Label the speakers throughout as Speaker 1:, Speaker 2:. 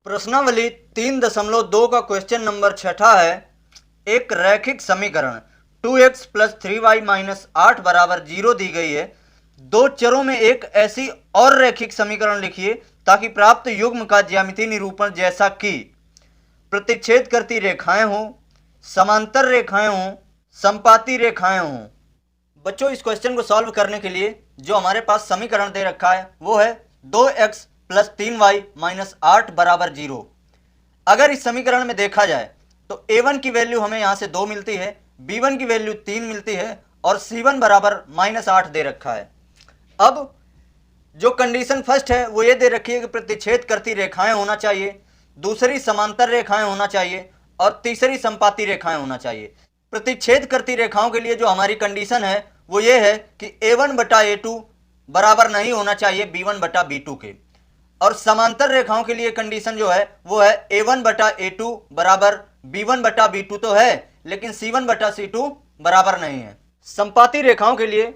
Speaker 1: प्रश्नावली 3.2 का question number 6 है। एक रैखिक समीकरण 2x + 3y - 8 = 0 दी गई है। दो चरों में एक ऐसी और रैखिक समीकरण लिखिए ताकि प्राप्त युग्म का ज्यामितीय निरूपण जैसा कि प्रतिच्छेद करती रेखाएं हों, समांतर रेखाएं हों, संपाती रेखाएं हों। बच्चों, इस क्वेश्चन को सॉल्व करने के लिए जो हमारे पास समीकरण दे रखा है वो है 2x + 3y - 8 = 0। अगर इस समीकरण में देखा जाए तो a1 की वैल्यू हमें यहां से 2 मिलती है, b1 की वैल्यू 3 मिलती है और c1 बराबर -8 दे रखा है। अब जो कंडीशन फर्स्ट है वो ये दे रखी है कि प्रतिच्छेद करती रेखाएं होना चाहिए, दूसरी समांतर रेखाएं होना चाहिए और तीसरी संपाती रेखाएं होना चाहिए। प्रतिच्छेद करती रेखाओं के लिए जो हमारी कंडीशन है वो ये है कि a1 बटा a2 बराबर नहीं होना चाहिए b1 बटा b2 के, और समांतर रेखाओं के लिए कंडीशन जो है वो है a1 बटा a2 बराबर b1 बटा b2 तो है, लेकिन c1 बटा c2 बराबर नहीं है। संपाती रेखाओं के लिए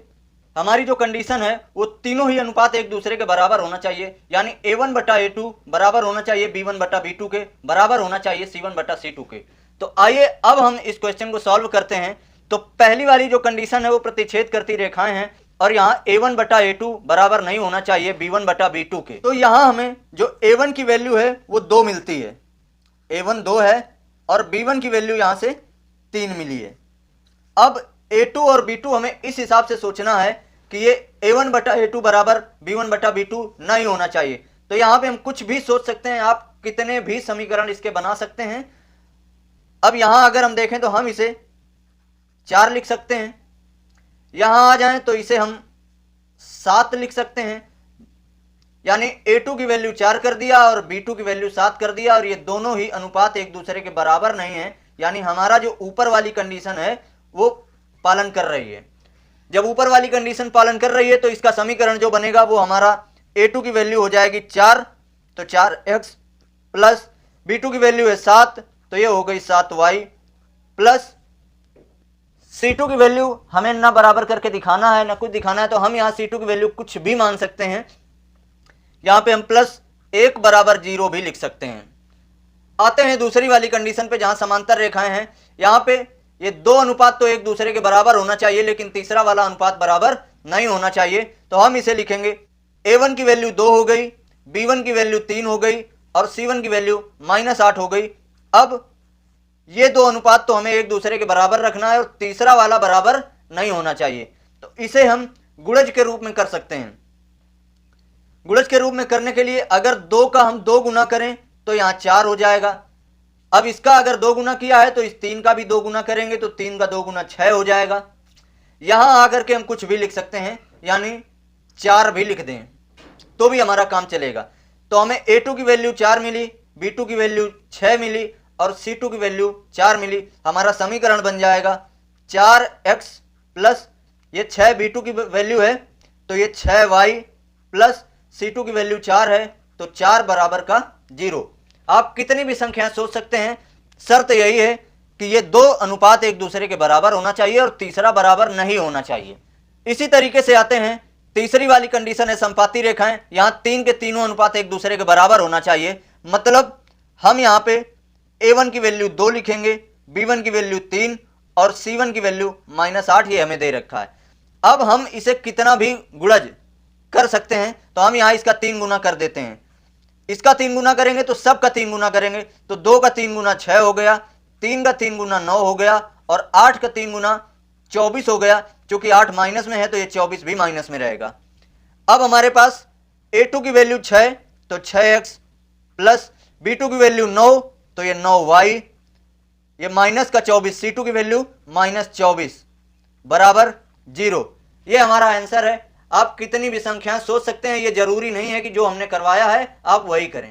Speaker 1: हमारी जो कंडीशन है वो तीनों ही अनुपात एक दूसरे के बराबर होना चाहिए, यानी a1 बटा a2 बराबर होना चाहिए b1 बटा b2 के, बराबर होना चाहिए c1 बटा c2 के। तो आइए अब हम इस क्वेश्चन को सॉल्व करते हैं। तो पहली वाली जो कंडीशन है वो प्रतिच्छेद करती रेखाएं हैं और यहाँ a1 बटा a2 बराबर नहीं होना चाहिए b1 बटा b2 के। तो यहाँ हमें जो a1 की वैल्यू है वो 2 मिलती है, a1 2 है और b1 की वैल्यू यहाँ से 3 मिली है। अब a2 और b2 हमें इस हिसाब से सोचना है कि ये a1 बटा a2 बराबर b1 बटा b2 नहीं होना चाहिए। तो यहाँ पे हम कुछ भी सोच सकते हैं, आप कितने भी समीकरण इसके बना सकते हैं। अब यहाँ अगर हम देखें तो हम इसे 4 लिख सकते हैं, यहाँ आ जाएं तो इसे हम 7 लिख सकते हैं, यानी a2 की वैल्यू 4 कर दिया और b2 की वैल्यू 7 कर दिया, और ये दोनों ही अनुपात एक दूसरे के बराबर नहीं है, यानी हमारा जो ऊपर वाली कंडीशन है वो पालन कर रही है। जब ऊपर वाली कंडीशन पालन कर रही है तो इसका समीकरण जो बनेगा वो हमारा a2 की वैल्यू हो जाएगी 4, तो 4x प्लस b2 की वैल्यू है 7, तो ये हो गई 7y प्लस c2 की वैल्यू हमें ना बराबर करके दिखाना है ना कुछ दिखाना है, तो हम यहाँ c2 की वैल्यू कुछ भी मान सकते हैं। यहाँ पे हम +1 बराबर 0 भी लिख सकते हैं। आते हैं दूसरी वाली कंडीशन पे जहां समांतर रेखाएं हैं। यहाँ पे ये दो अनुपात तो एक दूसरे के बराबर होना चाहिए, लेकिन तीसरा वाला अनुपात बराबर नहीं होना चाहिए। तो हम इसे लिखेंगे a1 की वैल्यू 2 हो गई, b1 की वैल्यू 3 हो गई और c1 की वैल्यू -8 हो गई। अब ये दो अनुपात तो हमें एक दूसरे के बराबर रखना है और तीसरा वाला बराबर नहीं होना चाहिए, तो इसे हम गुणज के रूप में कर सकते हैं। गुणज के रूप में करने के लिए अगर 2 का हम 2 गुना करें तो यहाँ 4 हो जाएगा। अब इसका अगर 2 गुना किया है तो इस 3 का भी 2 गुना करेंगे तो 3 का 2 गुना 6 हो जाएगा। यहां आकर के हम कुछ भी लिख सकते हैं, यानी 4 भी लिख दें तो भी हमारा काम चलेगा। तो हमें a2 की वैल्यू 4 मिली, b2 की वैल्यू 6 मिली और c2 की वैल्यू 4 मिली। हमारा समीकरण बन जाएगा 4x प्लस ये 6 b2 की वैल्यू है तो ये 6y प्लस c2 की वैल्यू 4 है तो 4 बराबर का 0। आप कितनी भी संख्या सोच सकते हैं, शर्त यही है कि ये दो अनुपात एक दूसरे के बराबर होना चाहिए और तीसरा बराबर नहीं होना चाहिए। इसी तरीके से आते हैं तीसरी वाली कंडीशन है संपाती रेखाएं। यहां 3 के तीनों अनुपात एक दूसरे के बराबर होना चाहिए, मतलब हम यहां पे a1 की वैल्यू 2 लिखेंगे, b1 की वैल्यू 3 और c1 की वैल्यू -8 ये हमें दे रखा है। अब हम इसे कितना भी गुणज कर सकते हैं, तो हम यहां इसका 3 गुना कर देते हैं। इसका 3 गुना करेंगे तो सब का 3 गुना करेंगे तो 2 का 3 गुना 6 हो गया, 3 का 3 गुना 9 हो गया और 8 का 3 गुना 24 हो गया। क्योंकि 8 माइनस में है तो ये 24 भी माइनस में रहेगा। अब हमारे पास a2 की वैल्यू 6 तो 6x प्लस b2 की वैल्यू 9 तो ये 9y, ये माइनस का 24, c2 की वैल्यू -24 बराबर 0। ये हमारा आंसर है। आप कितनी भी संख्या सोच सकते हैं, ये जरूरी नहीं है कि जो हमने करवाया है आप वही करें।